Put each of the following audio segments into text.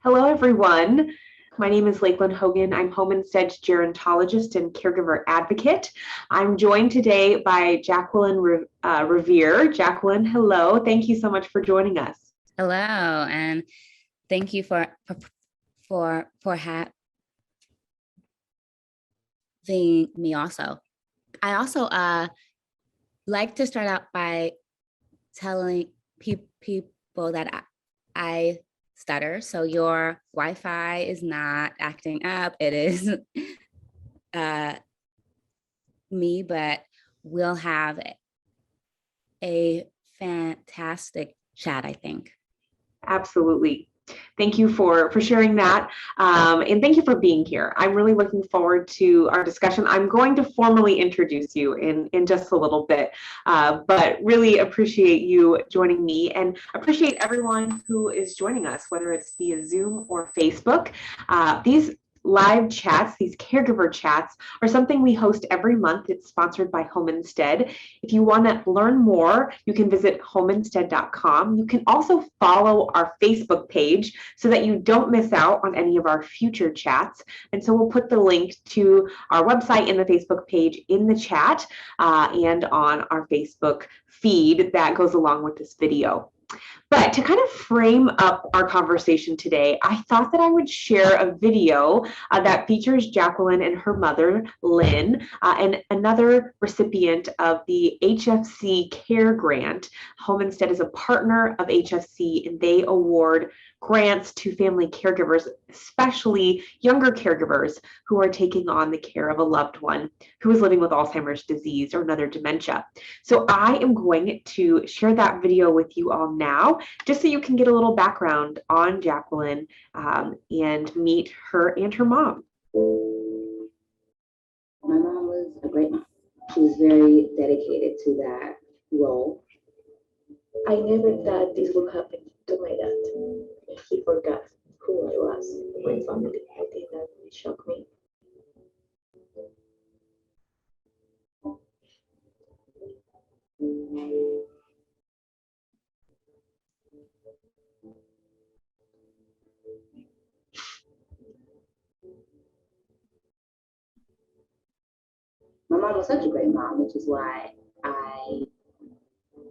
Hello, everyone. My name is Lakelyn Hogan. I'm Home Instead's Gerontologist and Caregiver Advocate. I'm joined today by Revere. Jacqueline, hello. Thank you so much for joining us. Hello, and thank you for having me also. I also like to start out by telling people that I stutter, so your Wi-Fi is not acting up. It is me, but we'll have a fantastic chat, I think. Absolutely. Thank you for sharing that. And thank you for being here. I'm really looking forward to our discussion. I'm going to formally introduce you in just a little bit, but really appreciate you joining me and appreciate everyone who is joining us, whether it's via Zoom or Facebook. These live chats, these caregiver chats, are something we host every month. It's sponsored by Home Instead. If you want to learn more, you can visit homeinstead.com. You can also follow our Facebook page so that you don't miss out on any of our future chats. And so we'll put the link to our website and the Facebook page in the chat and on our Facebook feed that goes along with this video. But to kind of frame up our conversation today, I thought that I would share a video that features Jacqueline and her mother, Lynn, and another recipient of the HFC Care Grant. Home Instead is a partner of HFC, and they award grants to family caregivers, especially younger caregivers who are taking on the care of a loved one who is living with Alzheimer's disease or another dementia. So I am going to share that video with you all now, just so you can get a little background on Jacqueline and meet her and her mom. My mom was a great mom. She was very dedicated to that role. I never thought this would happen to my dad. He forgot who I was in my family. I think that really shocked me. My mom was such a great mom, which is why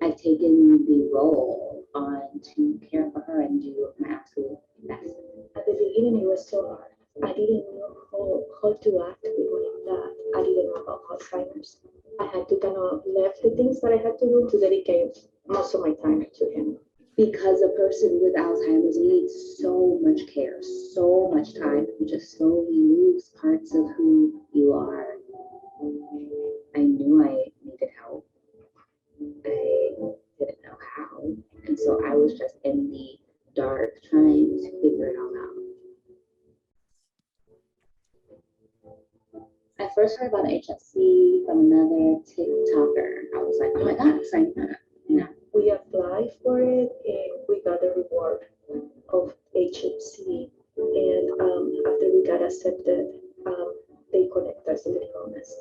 I've taken the role on to care for her and do my absolute best. At the beginning, it was so hard. I didn't know how to act with my dad. I didn't know about Alzheimer's. I had to kind of left the things that I had to do to dedicate most of my time to him. Because a person with Alzheimer's needs so much care, so much time, you just slowly lose parts of who you are. I knew I needed help. I didn't know how. And so I was just in the dark trying to figure it all out. I first heard about HSC from another TikToker. I was like, oh my God, sign up. Yeah. We applied for it and we got a reward of HFC. And after we got accepted, they connected us with illness.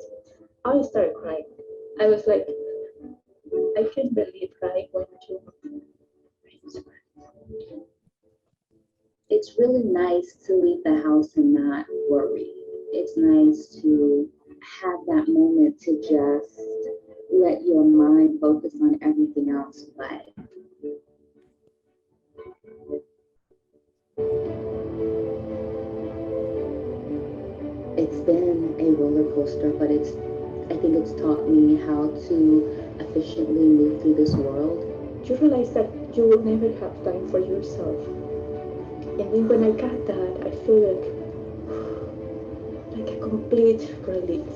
I started crying. I was like, I can't believe I went to. It's really nice to leave the house and not worry. It's nice to have that moment to just let your mind focus on everything else. But it's been a roller coaster, but I think it's taught me how to efficiently move through this world. You realize that you will never have time for yourself. And then when I got that, I feel like a complete relief.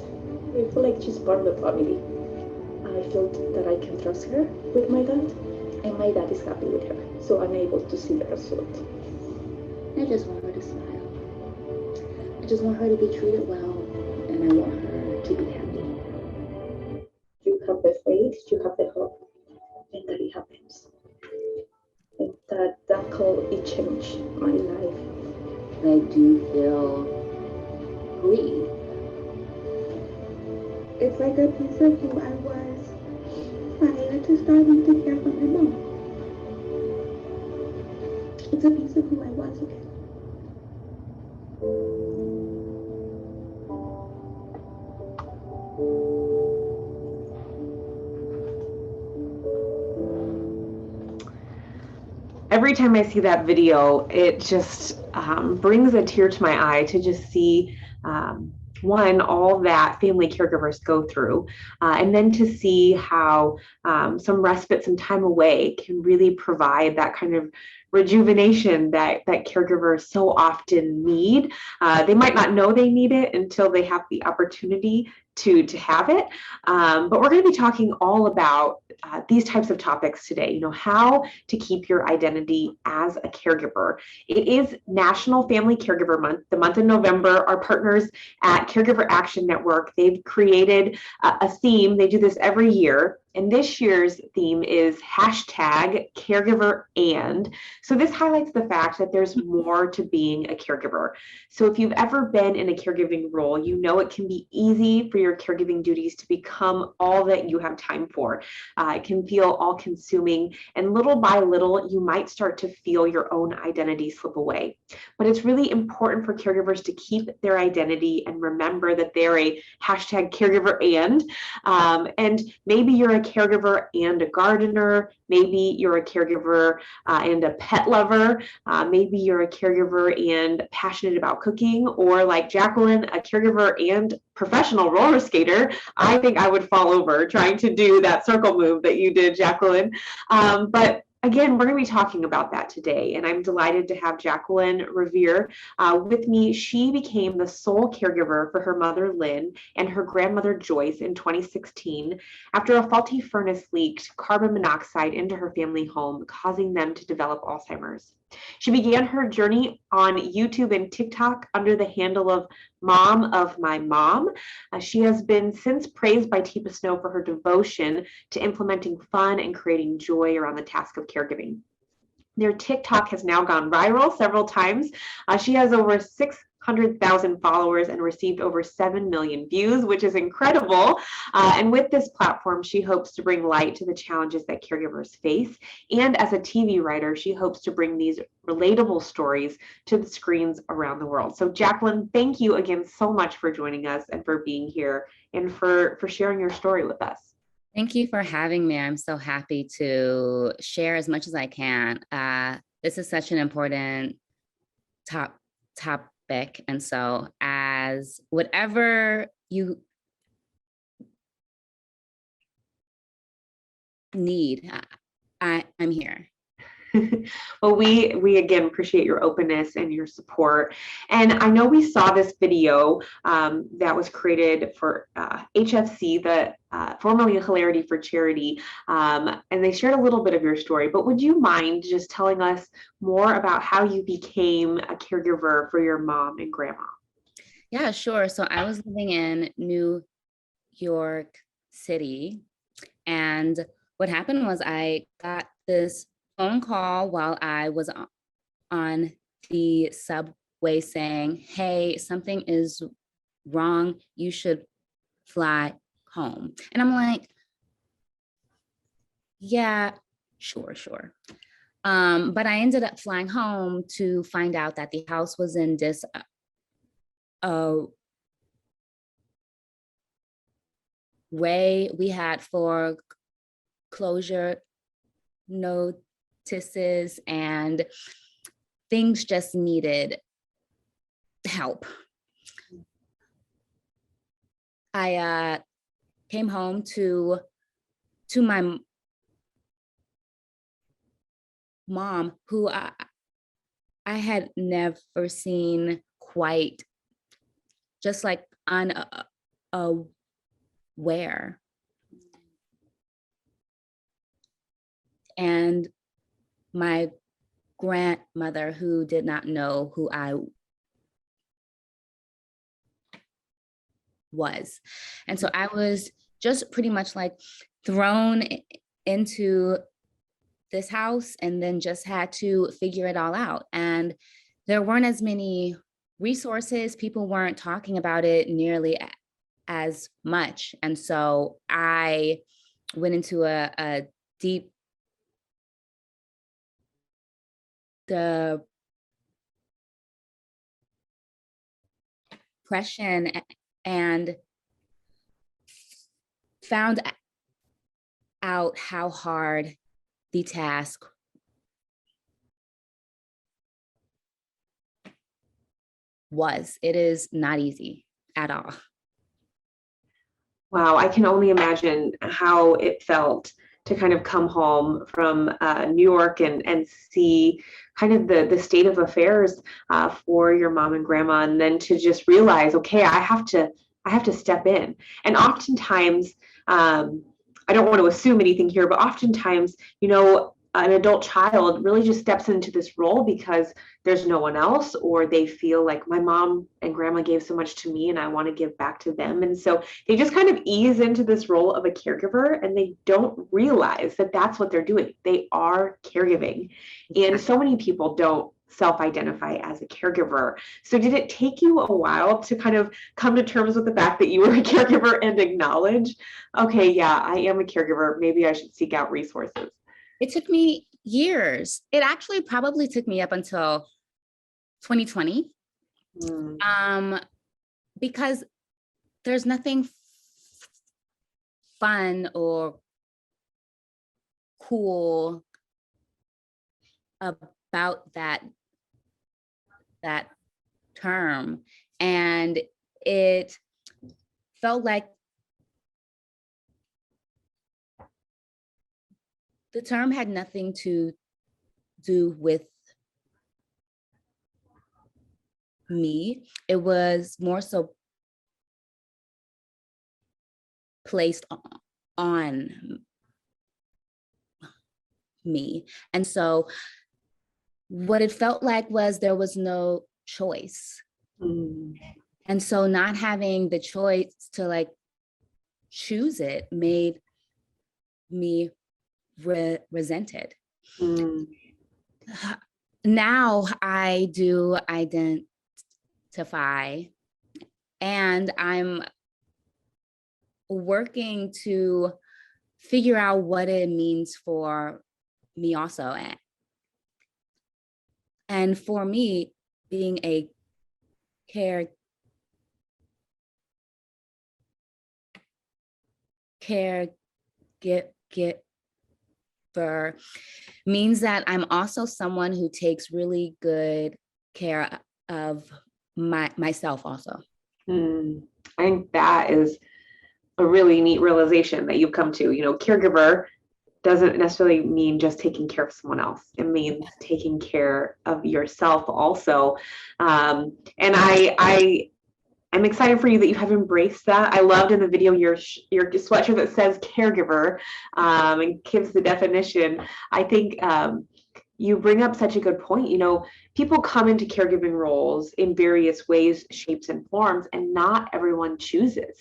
I feel like she's part of the family. I feel that I can trust her with my dad, and my dad is happy with her. So I'm able to see the result. I just want her to smile. I just want her to be treated well, and I want her to be happy. You have the faith, you have the hope, and that it happens. And that call, it changed my life. I do feel free. It's like a piece of who I was prior to starting to care for my mom. It's a piece of who I was again. Every time I see that video, it just brings a tear to my eye to just see one, all that family caregivers go through, and then to see how some respite, some time away can really provide that kind of rejuvenation that caregivers so often need. They might not know they need it until they have the opportunity to have it. But we're going to be talking all about these types of topics today. You know, how to keep your identity as a caregiver. It is National Family Caregiver Month, the month of November. Our partners at Caregiver Action Network, they've created a theme. They do this every year. And this year's theme is #caregiver and. So this highlights the fact that there's more to being a caregiver. So if you've ever been in a caregiving role, you know it can be easy for your caregiving duties to become all that you have time for. It can feel all consuming, and little by little, you might start to feel your own identity slip away. But it's really important for caregivers to keep their identity and remember that they're a #caregiver and maybe you're a caregiver and a gardener. Maybe you're a caregiver and a pet lover. Maybe you're a caregiver and passionate about cooking, or like Jacqueline, a caregiver and professional roller skater. I think I would fall over trying to do that circle move that you did, Jacqueline. But again, we're going to be talking about that today, and I'm delighted to have Jacquelyn Revere with me. She became the sole caregiver for her mother, Lynn, and her grandmother, Joyce, in 2016 after a faulty furnace leaked carbon monoxide into her family home, causing them to develop Alzheimer's. She began her journey on YouTube and TikTok under the handle of Mom of My Mom. She has been since praised by Teepa Snow for her devotion to implementing fun and creating joy around the task of caregiving. Their TikTok has now gone viral several times. She has over 600,000 followers and received over 7 million views, which is incredible. And with this platform, she hopes to bring light to the challenges that caregivers face. And as a TV writer, she hopes to bring these relatable stories to the screens around the world. So Jacqueline, thank you again so much for joining us and for being here and for sharing your story with us. Thank you for having me. I'm so happy to share as much as I can. This is such an important topic. And so as whatever you need, I'm here. Well, we again appreciate your openness and your support. And I know we saw this video that was created for HFC, the formerly Hilarity for Charity, and they shared a little bit of your story. But would you mind just telling us more about how you became a caregiver for your mom and grandma? Yeah, sure. So I was living in New York City, and what happened was I got this phone call while I was on the subway saying, hey, something is wrong. You should fly home. And I'm like, yeah, sure. But I ended up flying home to find out that the house was in way. We had foreclosure notices and things just needed help. I came home to my mom, who I had never seen quite just like unaware. And my grandmother, who did not know who I was. And so I was just pretty much like thrown into this house and then just had to figure it all out. And there weren't as many resources. People weren't talking about it nearly as much. And so I went into a deep depression and found out how hard the task was. It is not easy at all. Wow, I can only imagine how it felt to kind of come home from New York and see kind of the state of affairs for your mom and grandma, and then to just realize, okay, I have to step in. And oftentimes, I don't want to assume anything here, but oftentimes, an adult child really just steps into this role because there's no one else, or they feel like my mom and grandma gave so much to me and I want to give back to them. And so they just kind of ease into this role of a caregiver, and they don't realize that that's what they're doing. They are caregiving. And so many people don't self-identify as a caregiver. So did it take you a while to kind of come to terms with the fact that you were a caregiver and acknowledge, okay, yeah, I am a caregiver. Maybe I should seek out resources? It took me years. It actually probably took me up until 2020, because there's nothing fun or cool about that term. And it felt like the term had nothing to do with me. It was more so placed on me. And so what it felt like was there was no choice. And so not having the choice to choose it made me resented. Now I do identify, and I'm working to figure out what it means for me also. And for me, being a caregiver means that I'm also someone who takes really good care of myself also. I think that is a really neat realization that you've come to. Caregiver doesn't necessarily mean just taking care of someone else. It means taking care of yourself also. And I'm excited for you that you have embraced that. I loved in the video your sweatshirt that says caregiver and gives the definition. I think you bring up such a good point. People come into caregiving roles in various ways, shapes, and forms, and not everyone chooses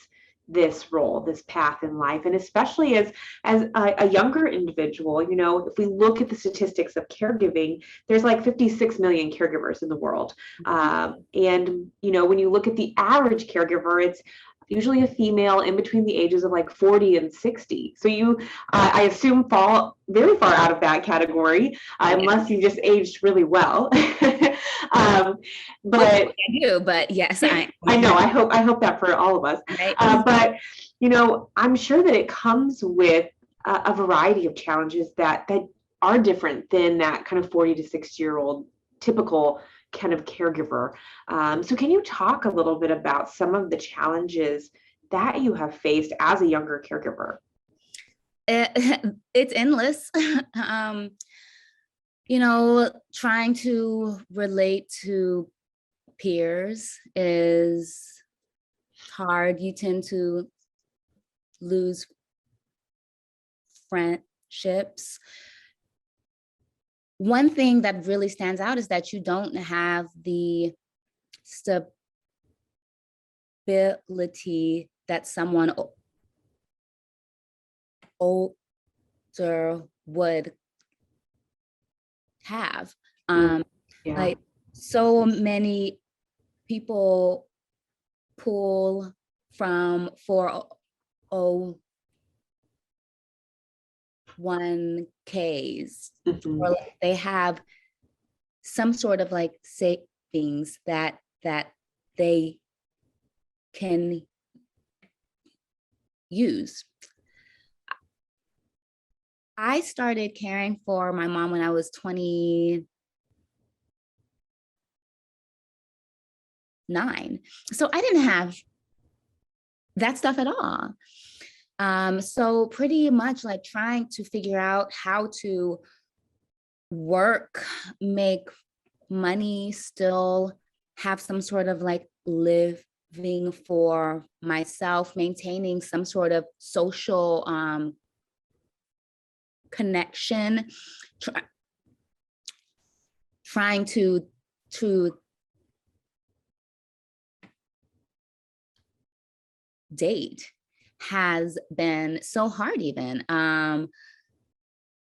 this role, this path in life. And especially as a younger individual, if we look at the statistics of caregiving, there's like 56 million caregivers in the world. And, when you look at the average caregiver, it's usually a female in between the ages of like 40 and 60. So you, I assume, fall very far out of that category, unless you just aged really well. But I do, but yes, I know. I hope that for all of us. Right. But I'm sure that it comes with a variety of challenges that are different than that kind of 40 to 60-year-old typical kind of caregiver. So can you talk a little bit about some of the challenges that you have faced as a younger caregiver? It's endless. Trying to relate to peers is hard. You tend to lose friendships. One thing that really stands out is that you don't have the stability that someone older would have. Like so many people pull from 401ks, or they have some sort of savings that they can use. I started caring for my mom when I was 29. So I didn't have that stuff at all. So pretty much like trying to figure out how to work, make money, still have some sort of like living for myself, maintaining some sort of social connection, trying to date has been so hard even.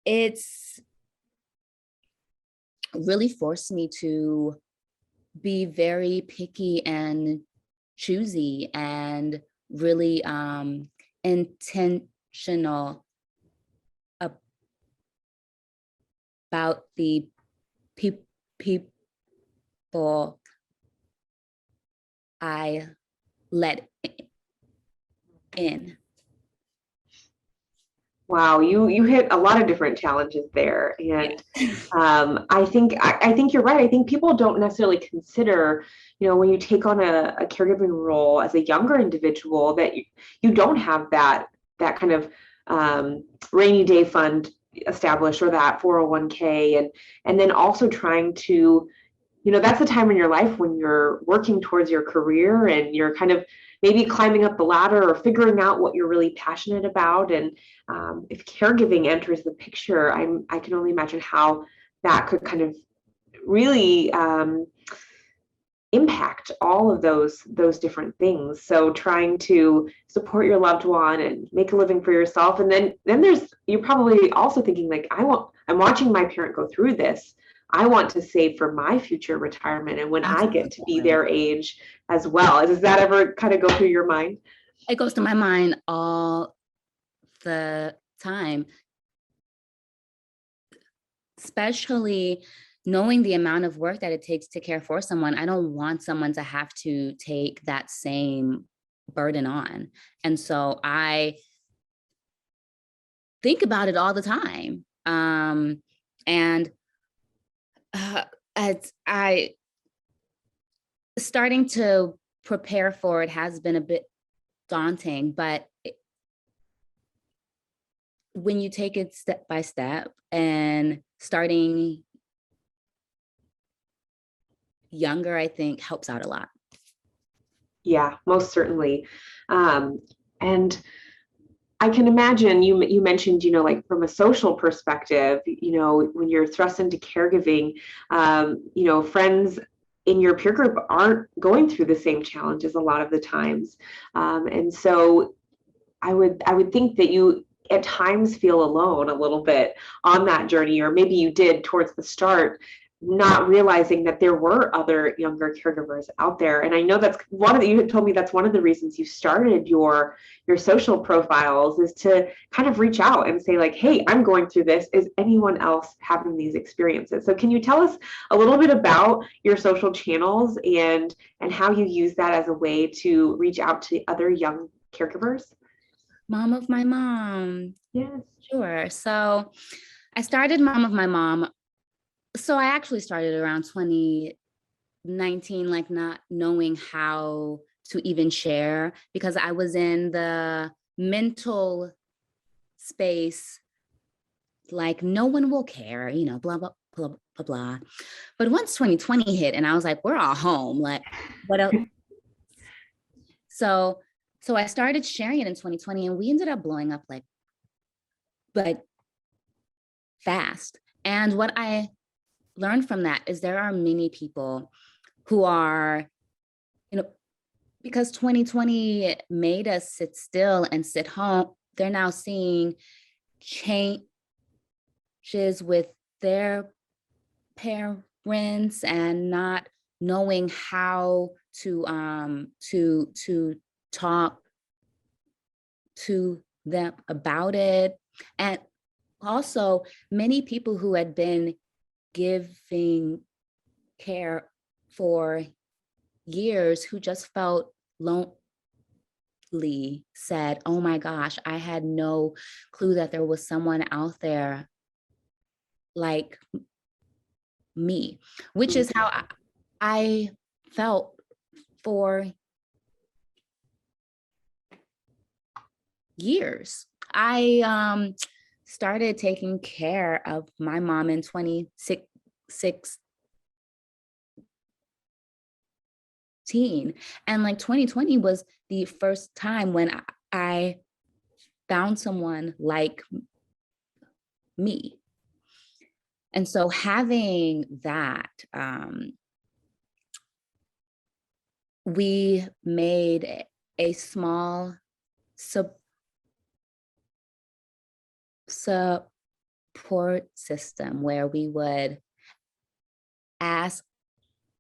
It's really forced me to be very picky and choosy and really intentional about the people I let in. Wow, you hit a lot of different challenges there, and I think you're right. I think people don't necessarily consider, when you take on a caregiving role as a younger individual, that you don't have that kind of rainy day fund established, or that 401k, and then also trying to, that's the time in your life when you're working towards your career and you're kind of maybe climbing up the ladder or figuring out what you're really passionate about. And if caregiving enters the picture, I can only imagine how that could kind of really impact all of those different things. So trying to support your loved one and make a living for yourself. And then you're probably also thinking like, I'm watching my parent go through this. I want to save for my future retirement and when Absolutely. I get to be their age as well. Does that ever kind of go through your mind? It goes to my mind all the time, especially knowing the amount of work that it takes to care for someone. I don't want someone to have to take that same burden on. And so I think about it all the time. And as I starting to prepare for it has been a bit daunting, but when you take it step by step and starting younger, I think helps out a lot. Yeah, most certainly. And I can imagine you mentioned, like from a social perspective, when you're thrust into caregiving, friends in your peer group aren't going through the same challenges a lot of the times. And so I would think that you at times feel alone a little bit on that journey, or maybe you did towards the start, not realizing that there were other younger caregivers out there. And I know you had told me that's one of the reasons you started your social profiles, is to kind of reach out and say like, hey, I'm going through this. Is anyone else having these experiences? So can you tell us a little bit about your social channels and how you use that as a way to reach out to other young caregivers? Mom of my mom. Yes. Sure. So I started Mom of my mom. So I actually started around 2019, like not knowing how to even share, because I was in the mental space, like no one will care, blah, blah, blah, blah, blah. But once 2020 hit and I was like, we're all home, like what else? So I started sharing it in 2020 and we ended up blowing up like fast. And what I learned from that is there are many people who are, because 2020 made us sit still and sit home, they're now seeing changes with their parents and not knowing how to talk to them about it. And also many people who had been giving care for years who just felt said, oh my gosh, I had no clue that there was someone out there like me, which is how I felt for years. I started taking care of my mom in 2016, and like 2020 was the first time when I found someone like me. And so having that, we made a small support system where we would ask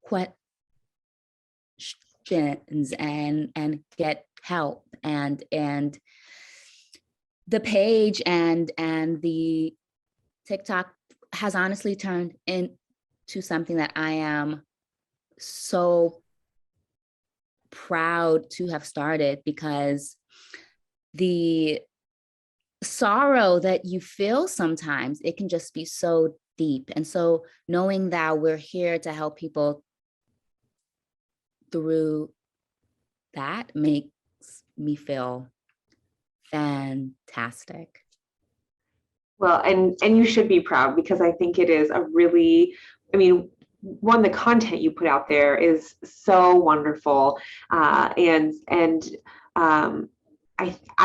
questions and get help, and the page and the TikTok has honestly turned into something that I am so proud to have started, because the sorrow that you feel sometimes, it can just be so deep. And so knowing that we're here to help people through that makes me feel fantastic. Well, and you should be proud, because I think it is a really, I mean, one, the content you put out there is so wonderful. I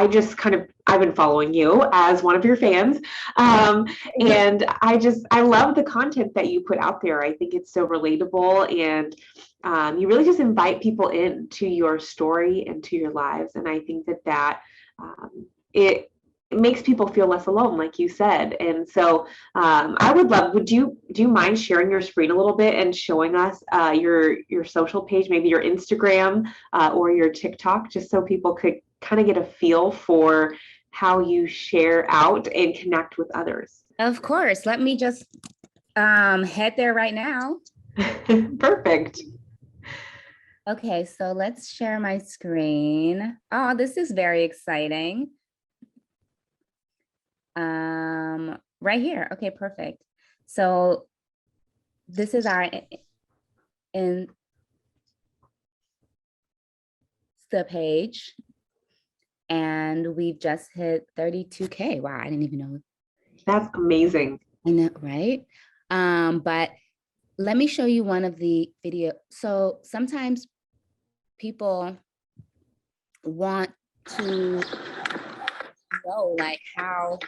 just kind of, I've been following you as one of your fans. And I love the content that you put out there. I think it's so relatable, and you really just invite people into your story and to your lives. And I think that it makes people feel less alone, like you said. And so I would love, do you mind sharing your screen a little bit and showing us your social page, maybe your Instagram or your TikTok, just so people could kind of get a feel for how you share out and connect with others? Of course. Let me just head there right now. Perfect. Okay, so let's share my screen. Oh, this is very exciting. Right here. Okay, perfect. So this is our Insta page, and we've just hit 32K. Wow, I didn't even know. That's amazing. I know, right? But let me show you one of the video. So sometimes people want to know, like, how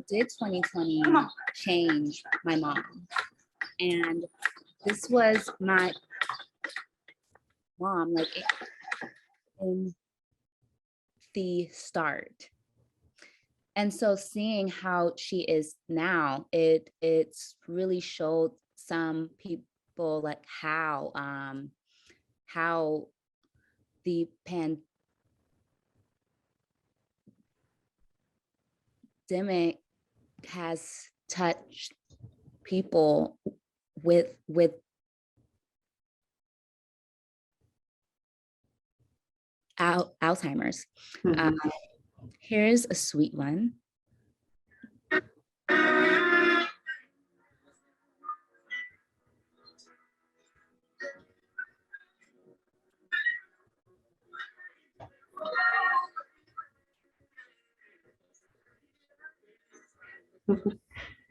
did 2020 change my mom? And this was my mom, like, in the start. And so seeing how she is now, it's really showed some people like how the pandemic has touched people with Alzheimer's. Mhm. Here's a sweet one.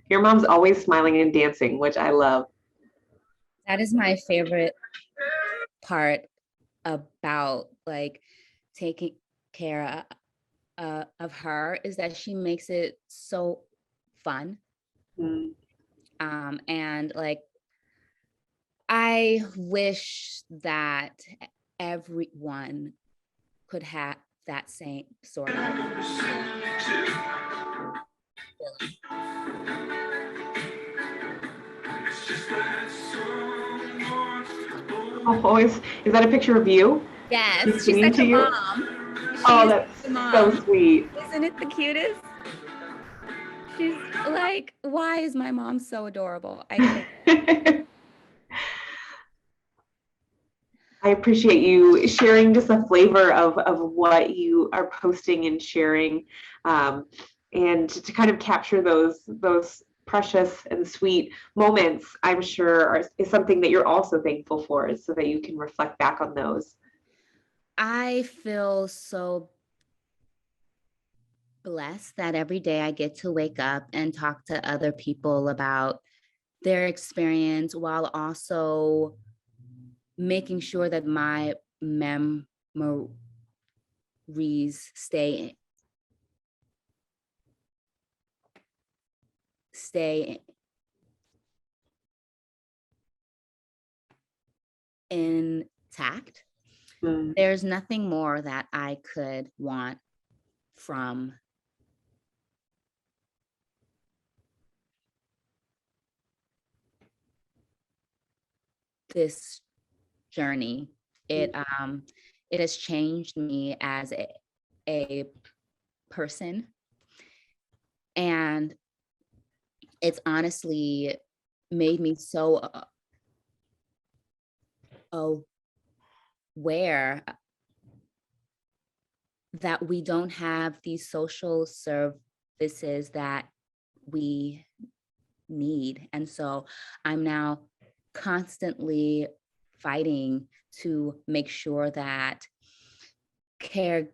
Your mom's always smiling and dancing, which I love. That is my favorite part about like taking care of her, is that she makes it so fun. Mm. And like, I wish that everyone could have that same sort of feeling. Oh, is that a picture of you? Yes, She's she's singing like to a you? mom. Oh, She's that's the mom. so sweet. Isn't it the cutest? She's like, why is my mom so adorable? I can't. I appreciate you sharing just a flavor of what you are posting and sharing, and to kind of capture those precious and sweet moments, I'm sure is something that you're also thankful for, so that you can reflect back on those. I feel so blessed that every day I get to wake up and talk to other people about their experience, while also making sure that my memories stay intact. Mm. There's nothing more that I could want from this journey. It has changed me as a person, and it's honestly made me so aware that we don't have these social services that we need. And so I'm now constantly fighting to make sure that caregivers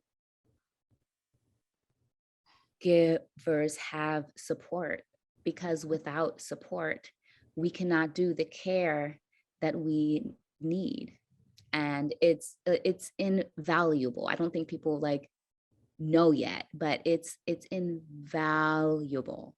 have support, because without support, we cannot do the care that we need. And it's invaluable. I don't think people like know yet, but it's invaluable.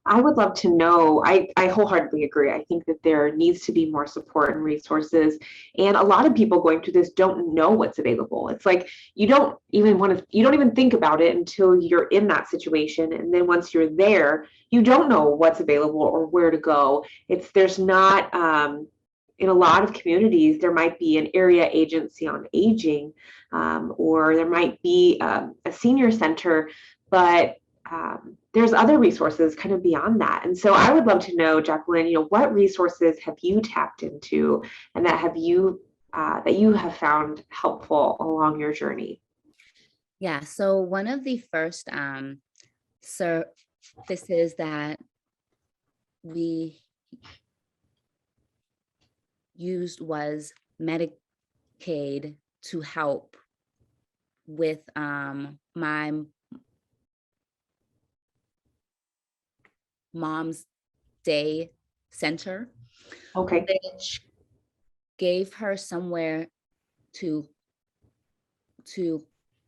I would love to know. I wholeheartedly agree. I think that there needs to be more support and resources. And a lot of people going through this don't know what's available. It's like you don't even think about it until you're in that situation. And then once you're there, you don't know what's available or where to go. There's not, in a lot of communities, there might be an area agency on aging, or there might be a senior center, but there's other resources kind of beyond that. And so I would love to know, Jacqueline, what resources have you tapped into, and that you have found helpful along your journey? Yeah, so one of the first services that we used was Medicaid to help with my mom's day center, Okay. which gave her somewhere to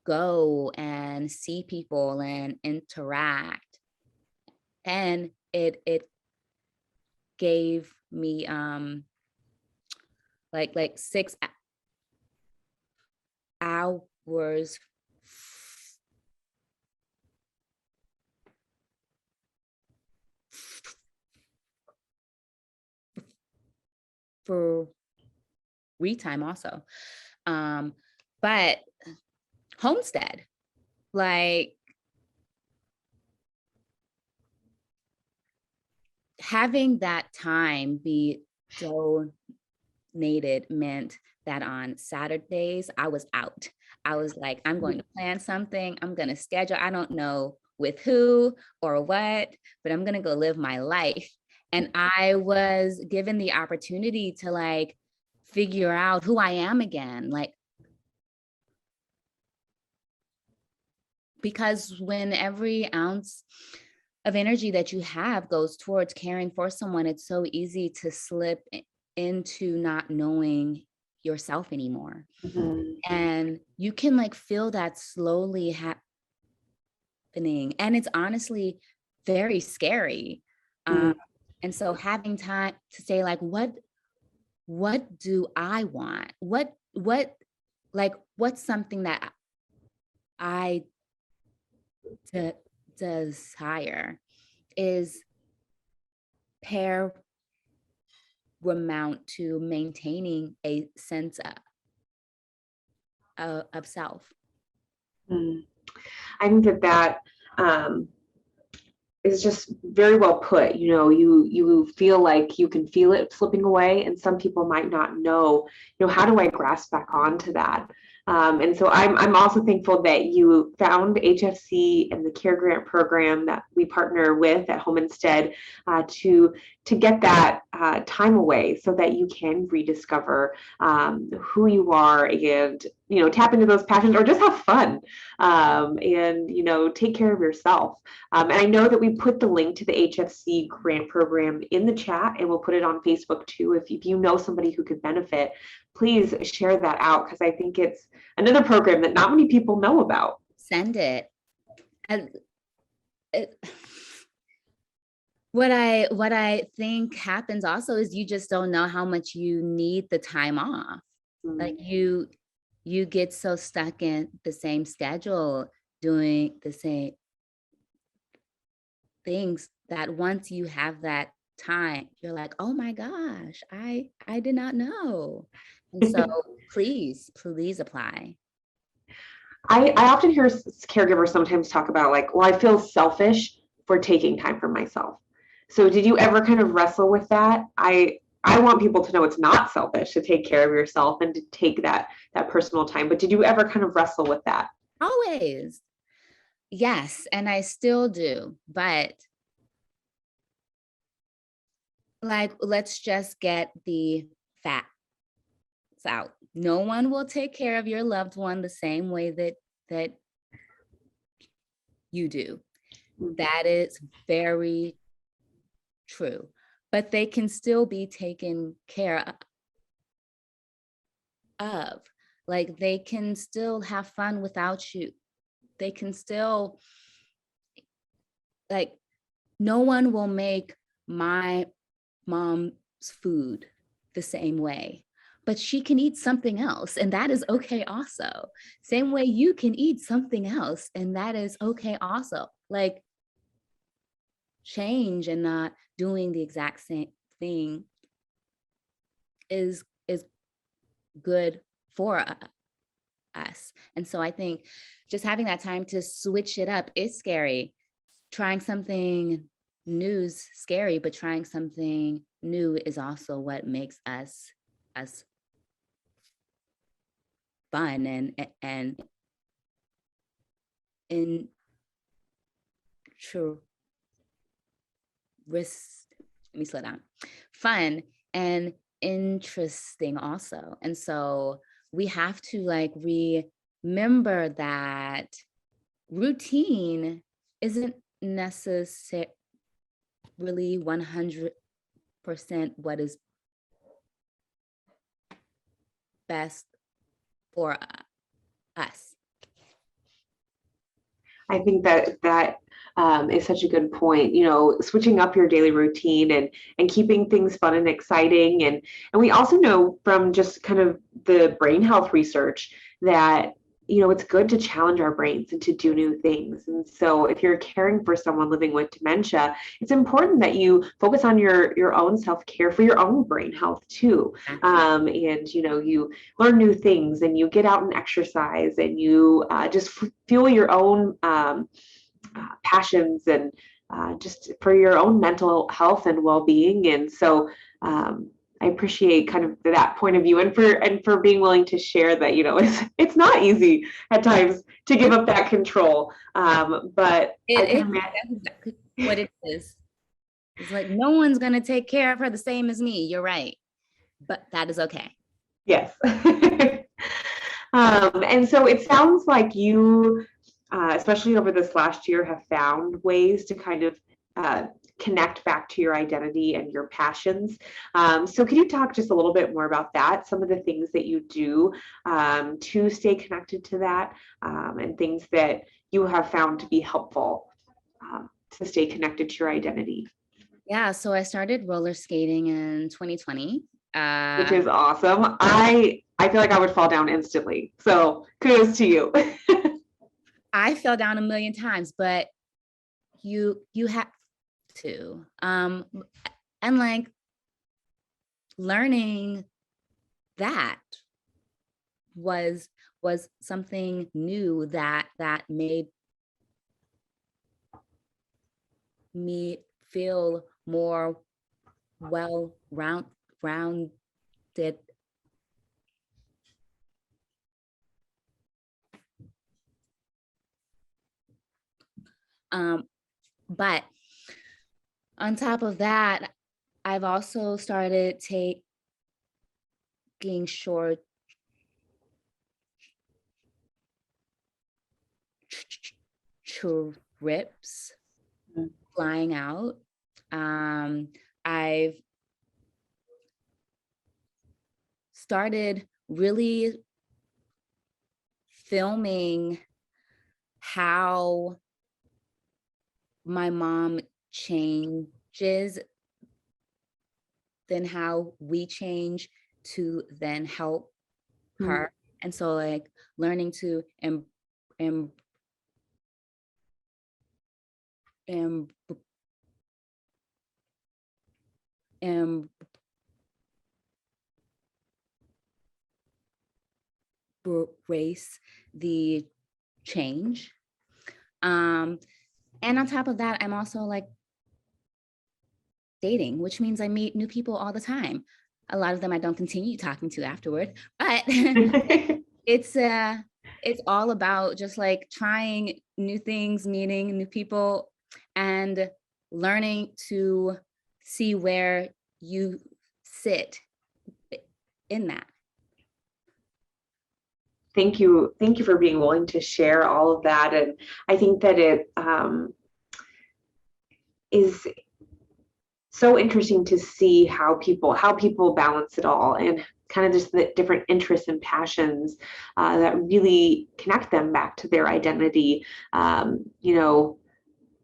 go and see people and interact. And it gave me like 6 hours for free time also. But homestead, like having that time be donated meant that on Saturdays I was out. I was like, I'm going to plan something. I'm going to schedule. I don't know with who or what, but I'm going to go live my life. And I was given the opportunity to like figure out who I am again. Like, because when every ounce of energy that you have goes towards caring for someone, it's so easy to slip into not knowing yourself anymore. Mm-hmm. And you can like feel that slowly happening. And it's honestly very scary. And so having time to say like, what do I want? What's something that I desire is paramount to maintaining a sense of self. I think that is just very well put. You feel like you can feel it slipping away, and some people might not know, how do I grasp back onto that? And so I'm also thankful that you found HFC and the Care Grant program that we partner with at Home Instead to get that time away so that you can rediscover who you are and tap into those passions or just have fun and take care of yourself. And I know that we put the link to the HFC grant program in the chat, and we'll put it on Facebook too. If you know somebody who could benefit, please share that out, because I think it's another program that not many people know about. Send it. What I think happens also is you just don't know how much you need the time off. Mm-hmm. Like you get so stuck in the same schedule, doing the same things, that once you have that time, you're like, oh my gosh, I did not know. And so please apply. I often hear caregivers sometimes talk about like, well, I feel selfish for taking time for myself. So did you ever kind of wrestle with that? I want people to know it's not selfish to take care of yourself and to take that personal time. But did you ever kind of wrestle with that? Always. Yes. And I still do. But like, let's just get the facts out. No one will take care of your loved one the same way that you do. That is very true. But they can still be taken care of. Like, they can still have fun without you. They can still, like, no one will make my mom's food the same way, but she can eat something else, and that is okay also. Same way you can eat something else, and that is okay also. Like, change and not doing the exact same thing is good for us. And so I think just having that time to switch it up is scary. Trying something new is scary, but trying something new is also what makes us fun and in true risk. Let me slow down. Fun and interesting also. And so we have to like remember that routine isn't necessarily 100% what is best for us. I think that is such a good point. Switching up your daily routine and keeping things fun and exciting. And we also know from just kind of the brain health research that it's good to challenge our brains and to do new things. And so if you're caring for someone living with dementia, it's important that you focus on your own self-care for your own brain health too. And you learn new things, and you get out and exercise, and you just fuel your own passions and just for your own mental health and well-being. And so I appreciate kind of that point of view, and for being willing to share that, it's not easy at times to give up that control. But that's exactly what it is. It's like, no one's going to take care of her the same as me. You're right. But that is okay. Yes. And so it sounds like you, especially over this last year, have found ways to kind of connect back to your identity and your passions. So can you talk just a little bit more about that, some of the things that you do to stay connected to that, and things that you have found to be helpful to stay connected to your identity? Yeah, so I started roller skating in 2020. Which is awesome. I feel like I would fall down instantly. So kudos to you. I fell down a million times, but you have to. And like learning that was something new that made me feel more rounded. But on top of that, I've also started taking short trips, flying out. I've started really filming how my mom changes, then how we change to then help her. And so like learning to embrace the change. And on top of that, I'm also like dating, which means I meet new people all the time. A lot of them I don't continue talking to afterward, but it's all about just like trying new things, meeting new people, and learning to see where you sit in that. Thank you. Thank you for being willing to share all of that. And I think that it is so interesting to see how people balance it all, and kind of just the different interests and passions that really connect them back to their identity.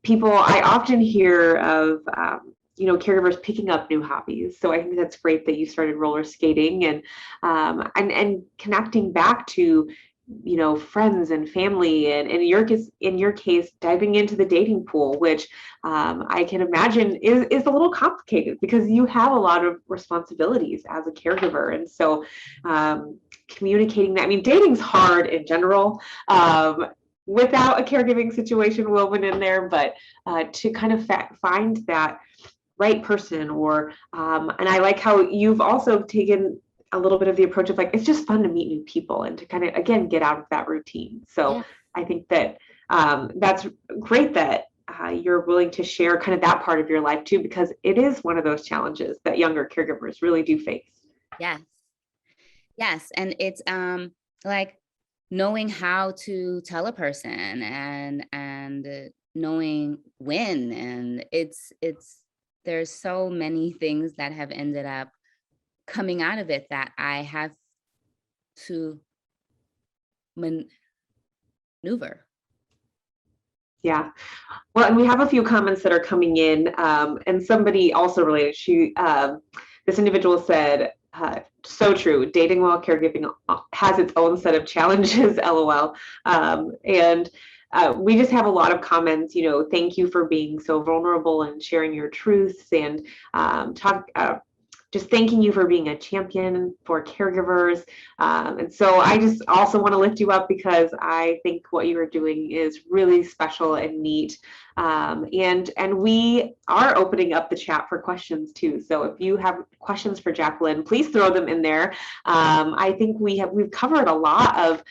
People, I often hear of caregivers picking up new hobbies. So I think that's great that you started roller skating and connecting back to friends and family, and in your case diving into the dating pool, which I can imagine is a little complicated because you have a lot of responsibilities as a caregiver. And so communicating that, I mean, dating's hard in general, without a caregiving situation woven in there, but to kind of find that right person, or and I like how you've also taken a little bit of the approach of like, it's just fun to meet new people and to kind of, again, get out of that routine. So yeah. I think that that's great that you're willing to share kind of that part of your life too, because it is one of those challenges that younger caregivers really do face. Yes. And it's like knowing how to tell a person and knowing when, and it's there's so many things that have ended up coming out of it that I have to maneuver. Yeah. Well, and we have a few comments that are coming in, and somebody also related, this individual said, so true, dating while caregiving has its own set of challenges, LOL. And we just have a lot of comments, thank you for being so vulnerable and sharing your truths, and just thanking you for being a champion for caregivers. And so I just also want to lift you up because I think what you are doing is really special and neat. And we are opening up the chat for questions too. So if you have questions for Jacqueline, please throw them in there. I think we've covered a lot of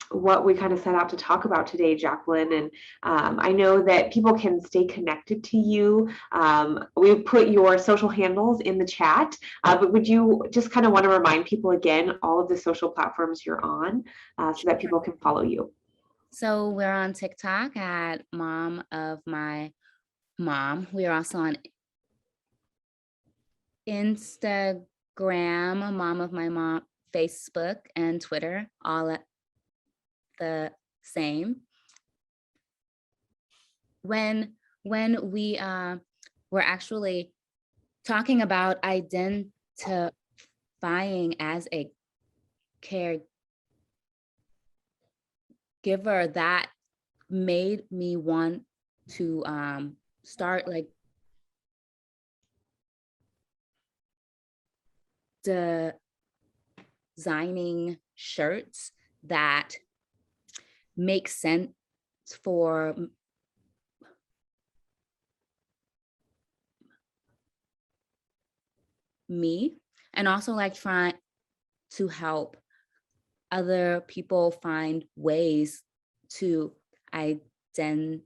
what we kind of set out to talk about today, Jacqueline. And I know that people can stay connected to you. We've put your social handles in the chat, but would you just kind of want to remind people again, all of the social platforms you're on, so that people can follow you? So we're on TikTok at Mom of My Mom. We are also on Instagram, Mom of My Mom, Facebook, and Twitter, all at the same. When we were actually talking about identifying as a caregiver, that made me want to start like designing shirts that make sense for me, and also like trying to help other people find ways to identify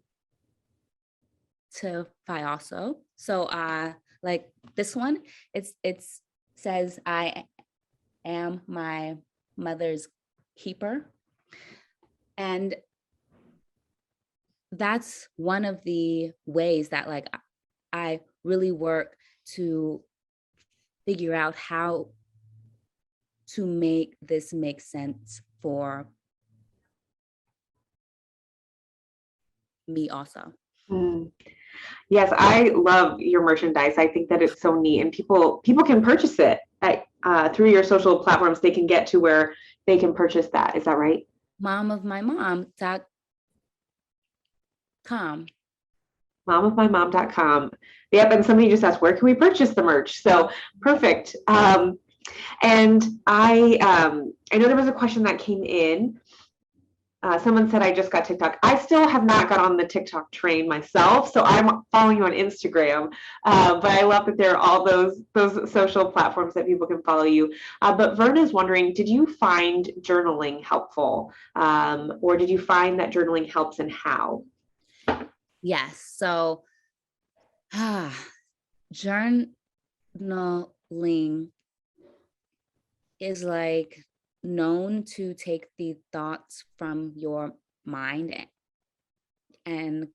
also. So like this one, it says, I am my mother's keeper. And that's one of the ways that like I really work to figure out how to make this make sense for me also. Mm. Yes, I love your merchandise. I think that it's so neat, and people can purchase it at, through your social platforms. They can get to where they can purchase that. Is that right? momofmymom.com. Momofmymom.com. Yep, and somebody just asked, where can we purchase the merch? So perfect. And I know there was a question that came in. Someone said, I just got TikTok. I still have not got on the TikTok train myself, so I'm following you on Instagram. But I love that there are all those social platforms that people can follow you. But Verna is wondering, did you find journaling helpful? Or did you find that journaling helps, and how? Yes. So journaling is like known to take the thoughts from your mind and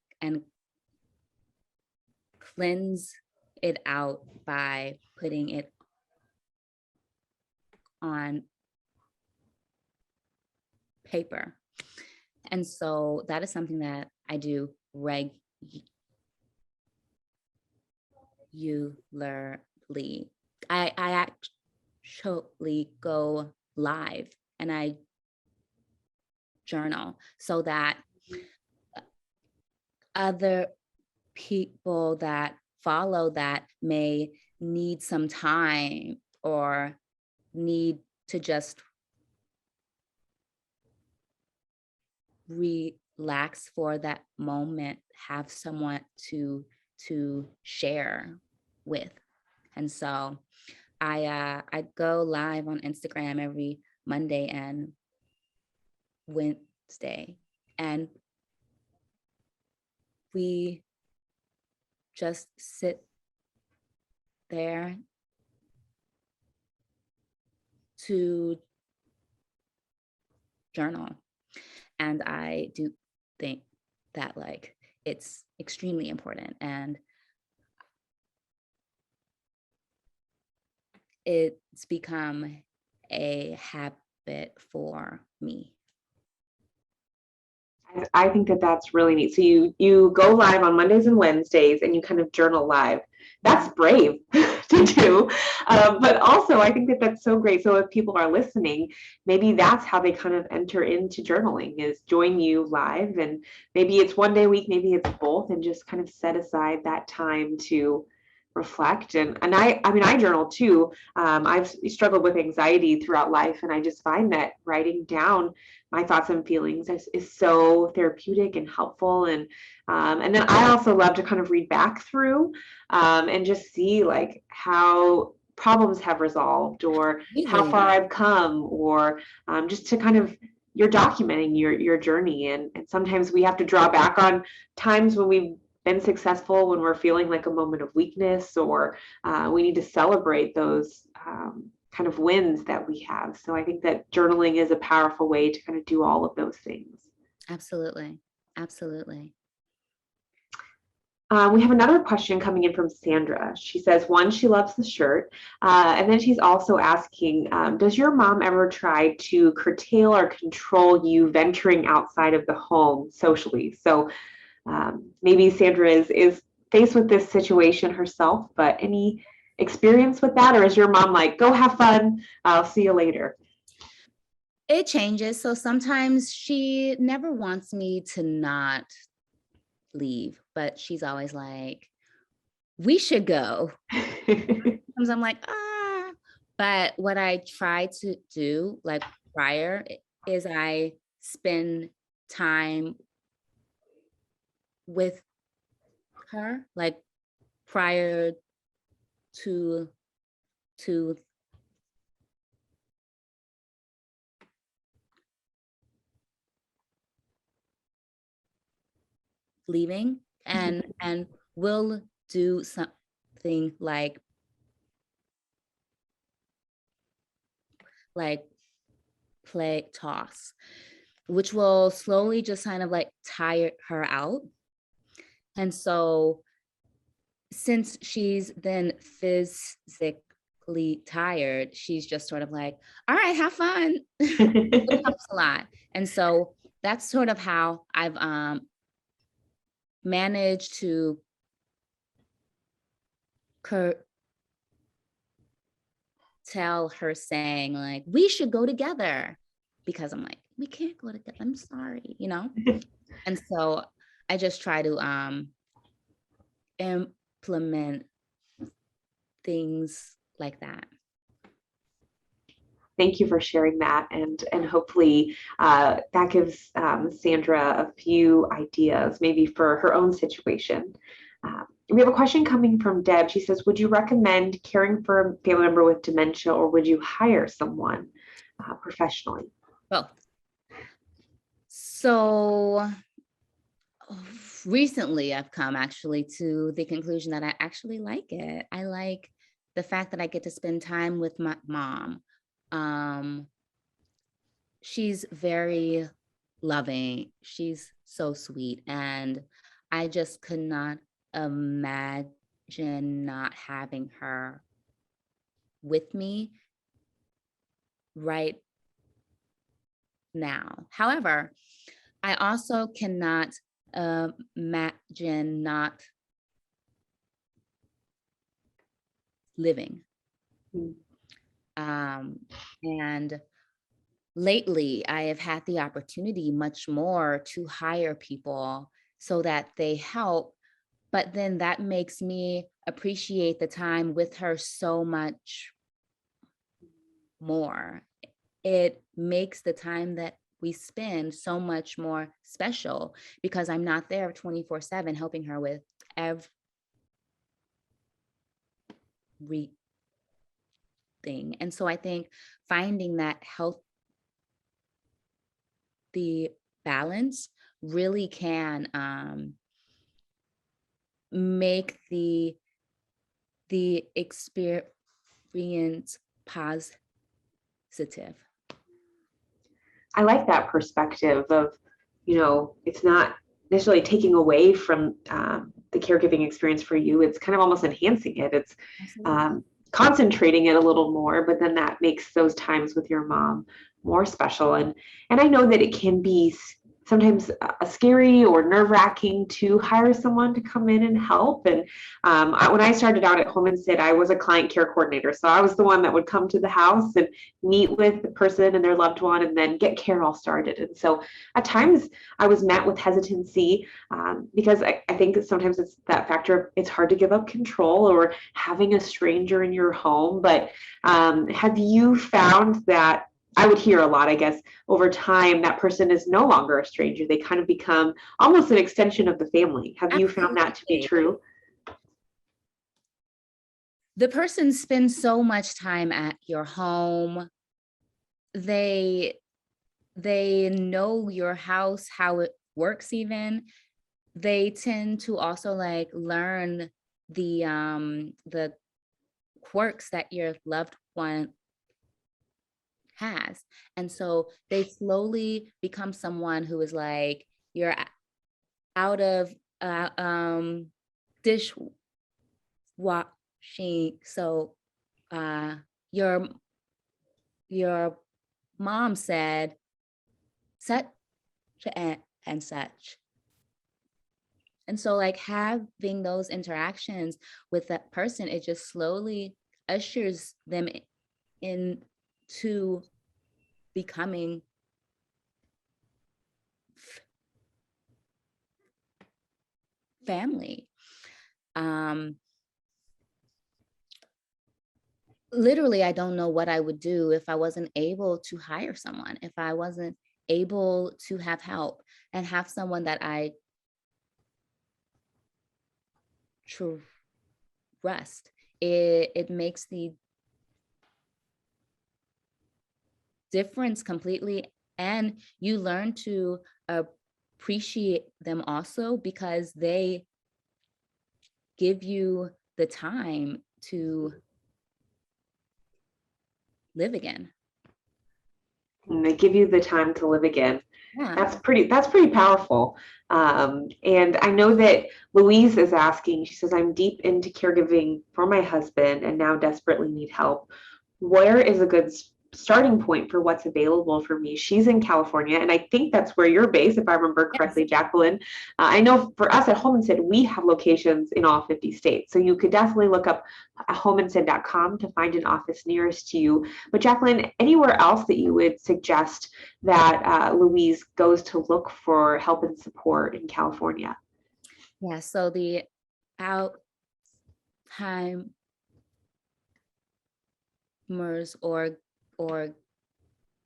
cleanse it out by putting it on paper. And so that is something that I do regularly. I actually go live and I journal so that other people that follow that may need some time or need to just relax for that moment, have someone to share with. And so I go live on Instagram every Monday and Wednesday, and we just sit there to journal. And I do think that like it's extremely important, and it's become a habit for me. I think that that's really neat. So you go live on Mondays and Wednesdays, and you kind of journal live. That's brave to do, but also I think that that's so great. So if people are listening, maybe that's how they kind of enter into journaling, is join you live, and maybe it's one day a week, maybe it's both, and just kind of set aside that time to reflect. And I mean, I journal too. I've struggled with anxiety throughout life, and I just find that writing down my thoughts and feelings is so therapeutic and helpful. And then I also love to kind of read back through and just see like how problems have resolved, or how far I've come, or just to kind of, you're documenting your journey. And sometimes we have to draw back on times when we've been successful, when we're feeling like a moment of weakness, or we need to celebrate those kind of wins that we have. So I think that journaling is a powerful way to kind of do all of those things. Absolutely. Absolutely. We have another question coming in from Sandra. She says, one, she loves the shirt. And then she's also asking, does your mom ever try to curtail or control you venturing outside of the home socially? So maybe Sandra is faced with this situation herself, but any experience with that? Or is your mom like, go have fun, I'll see you later? It changes. So sometimes she never wants me to not leave, but she's always like, we should go. Sometimes I'm like, but what I try to do like prior is I spend time with her, like prior to to leaving, and we'll do something like play toss, which will slowly just kind of like tire her out. And so since she's then physically tired, she's just sort of like, all right, have fun. It helps a lot. And so that's sort of how I've managed to tell her saying like, we should go together, because I'm like, we can't go together, I'm sorry, you know? And so I just try to implement things like that. Thank you for sharing that, and hopefully that gives Sandra a few ideas, maybe for her own situation. We have a question coming from Deb. She says, would you recommend caring for a family member with dementia, or would you hire someone professionally? Both. So recently I've come actually to the conclusion that I actually like it. I like the fact that I get to spend time with my mom. She's very loving. She's so sweet. And I just could not imagine not having her with me right now. However, I also cannot imagine not living. And lately, I have had the opportunity much more to hire people so that they help, but then that makes me appreciate the time with her so much more. It makes the time that we spend so much more special because I'm not there 24/7 helping her with everything. And so I think finding that healthy balance really can make the experience positive. I like that perspective of, it's not necessarily taking away from the caregiving experience for you. It's kind of almost enhancing it. It's concentrating it a little more, but then that makes those times with your mom more special. And I know that it can be sometimes scary or nerve-wracking to hire someone to come in and help. And when I started out at Home and Sit, I was a client care coordinator. So I was the one that would come to the house and meet with the person and their loved one and then get care all started. And so at times I was met with hesitancy because I think that sometimes it's that factor of it's hard to give up control or having a stranger in your home. But have you found that, I would hear a lot, I guess, over time, that person is no longer a stranger. They kind of become almost an extension of the family. Have you found that to be true? The person spends so much time at your home. They know your house, how it works even. They tend to also like learn the quirks that your loved one has. And so they slowly become someone who is like, you're out of dishwashing. So your mom said such and such. And so like having those interactions with that person, it just slowly ushers them into becoming family. Literally, I don't know what I would do if I wasn't able to hire someone, if I wasn't able to have help and have someone that I trust. It makes the difference completely. And you learn to appreciate them also because they give you the time to live again. And they give you the time to live again. Yeah. That's pretty powerful. And I know that Louise is asking, she says, I'm deep into caregiving for my husband and now desperately need help. Where is a good starting point for what's available for me? She's in California, and I think that's where you're based, if I remember correctly, Yes. Jacqueline. I know for us at Home Instead, we have locations in all 50 states. So you could definitely look up homeinstead.com to find an office nearest to you. But Jacqueline, anywhere else that you would suggest that Louise goes to look for help and support in California? Yeah, so the Alzheimer's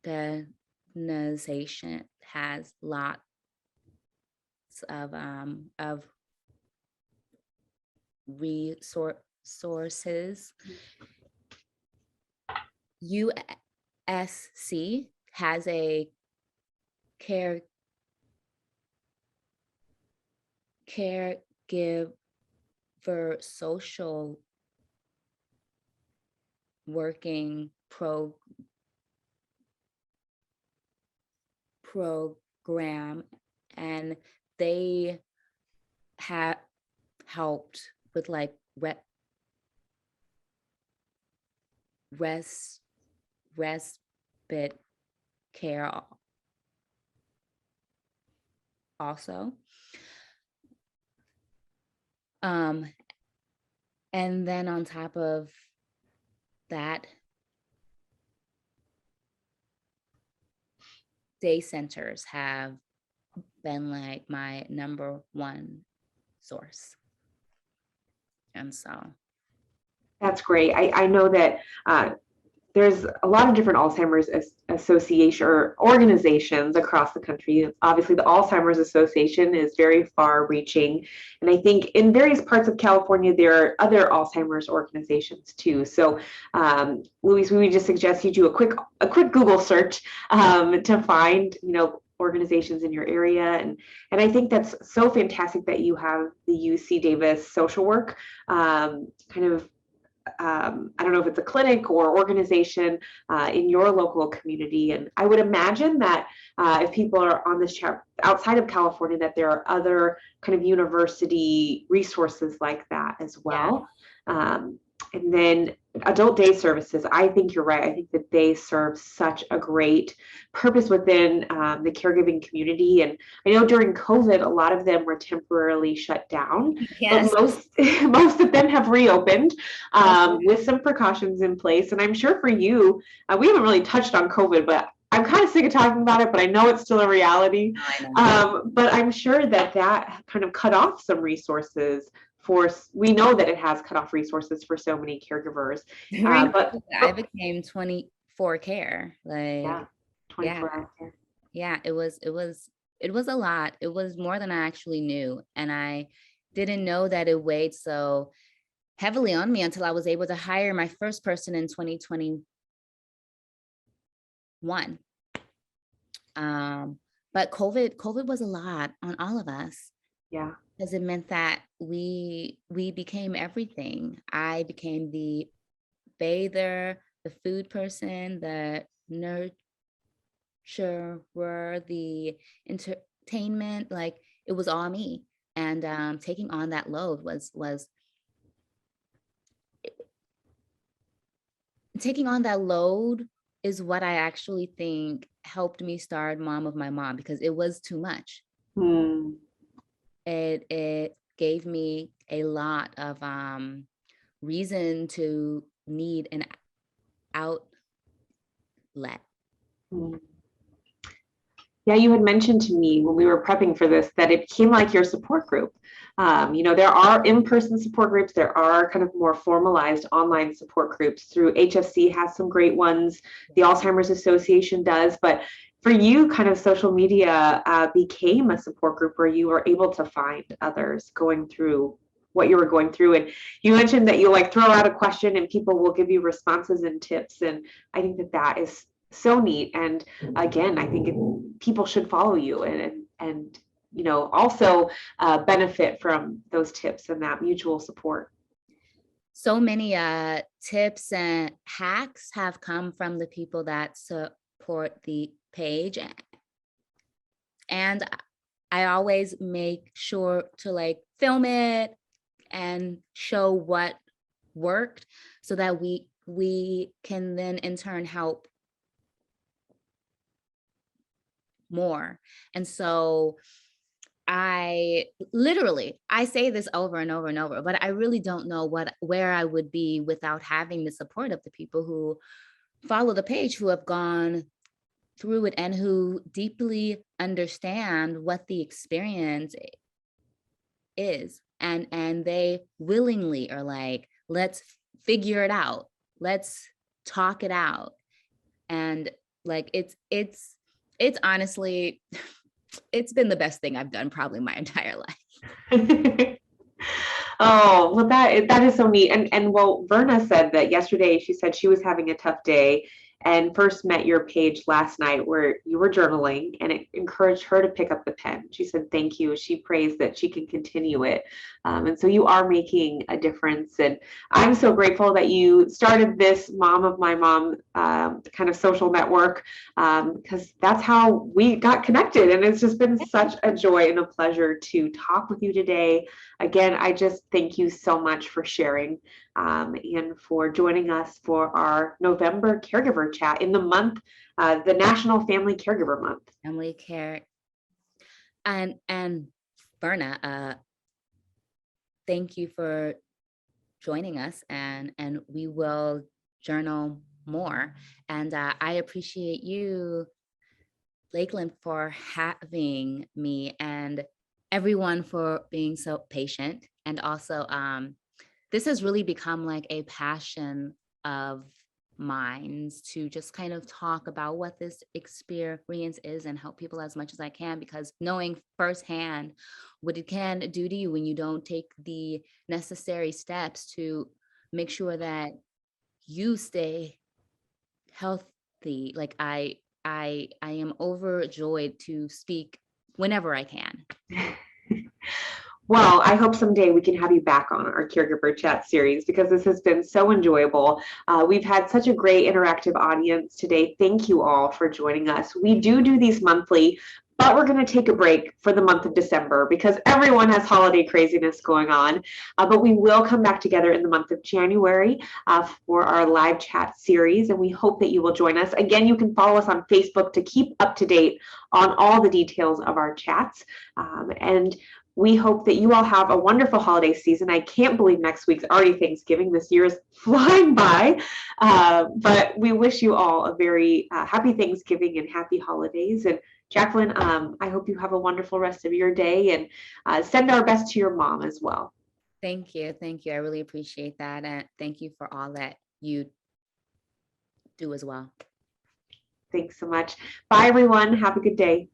organization has lots of resources. USC has a caregiver social working program, and they have helped with like respite care also. And then on top of that, day centers have been like my number one source. And so That's great. I know that there's a lot of different Alzheimer's association or organizations across the country. Obviously, the Alzheimer's Association is very far reaching. And I think in various parts of California, there are other Alzheimer's organizations too. So Louise, we would just suggest you do a quick Google search to find, organizations in your area. And I think that's so fantastic that you have the UC Davis social work I don't know if it's a clinic or organization in your local community. And I would imagine that if people are on this chat outside of California, that there are other kind of university resources like that as well. Yeah. And then adult day services, I think you're right. I think that they serve such a great purpose within the caregiving community. And I know during COVID, a lot of them were temporarily shut down, yes. but most of them have reopened with some precautions in place. And I'm sure for you, we haven't really touched on COVID, but I'm kind of sick of talking about it, but I know it's still a reality. But I'm sure that kind of cut off some resources we know that it has cut off resources for so many caregivers. But I became 24 care. Like 24 hour care. Yeah, it was a lot. It was more than I actually knew. And I didn't know that it weighed so heavily on me until I was able to hire my first person in 2021. But COVID was a lot on all of us. Yeah. Because it meant that we became everything. I became the bather, the food person, the nurturer, the entertainment. Like it was all me. And taking on that load was taking on that load is what I actually think helped me start Mom of My Mom, because it was too much. It gave me a lot of reason to need an outlet. Yeah, you had mentioned to me when we were prepping for this that it became like your support group. There are in-person support groups. There are kind of more formalized online support groups. Through HFC has some great ones. The Alzheimer's Association does, but for you, kind of social media became a support group where you were able to find others going through what you were going through. And you mentioned that you throw out a question and people will give you responses and tips. And I think that is So neat. And again, I think people should follow you and also benefit from those tips and that mutual support. So many tips and hacks have come from the people that support the page. And I always make sure to like film it and show what worked so that we can then in turn help more. And so I say this over and over and over, but I really don't know where I would be without having the support of the people who follow the page, who have gone through it and who deeply understand what the experience is. And they willingly are like, let's figure it out. Let's talk it out. And like, it's honestly, it's been the best thing I've done probably my entire life. Oh, well, that is so neat. And well, Verna said that yesterday, she said she was having a tough day and first met your page last night where you were journaling, and it encouraged her to pick up the pen. She said, thank you. She prays that she can continue it. And so you are making a difference. And I'm so grateful that you started this Mom of My Mom kind of social network, because that's how we got connected. And it's just been such a joy and a pleasure to talk with you today. Again, I just thank you so much for sharing and for joining us for our November Caregiver Chat in the month, the National Family Caregiver Month. Family care. And Verna, thank you for joining us, and we will journal more. And I appreciate you, Lakelyn, for having me, and everyone for being so patient. And also, this has really become like a passion of mine to just kind of talk about what this experience is and help people as much as I can, because knowing firsthand what it can do to you when you don't take the necessary steps to make sure that you stay healthy. Like I am overjoyed to speak whenever I can. Well, I hope someday we can have you back on our Caregiver Chat series, because this has been so enjoyable. We've had such a great interactive audience today. Thank you all for joining us. We do these monthly, but we're going to take a break for the month of December because everyone has holiday craziness going on. But we will come back together in the month of January for our live chat series, and we hope that you will join us. Again, you can follow us on Facebook to keep up to date on all the details of our chats. And we hope that you all have a wonderful holiday season. I can't believe next week's already Thanksgiving. This year is flying by. But we wish you all a very happy Thanksgiving and happy holidays. And Jacqueline, I hope you have a wonderful rest of your day, and send our best to your mom as well. Thank you. Thank you. I really appreciate that. And thank you for all that you do as well. Thanks so much. Bye, everyone. Have a good day.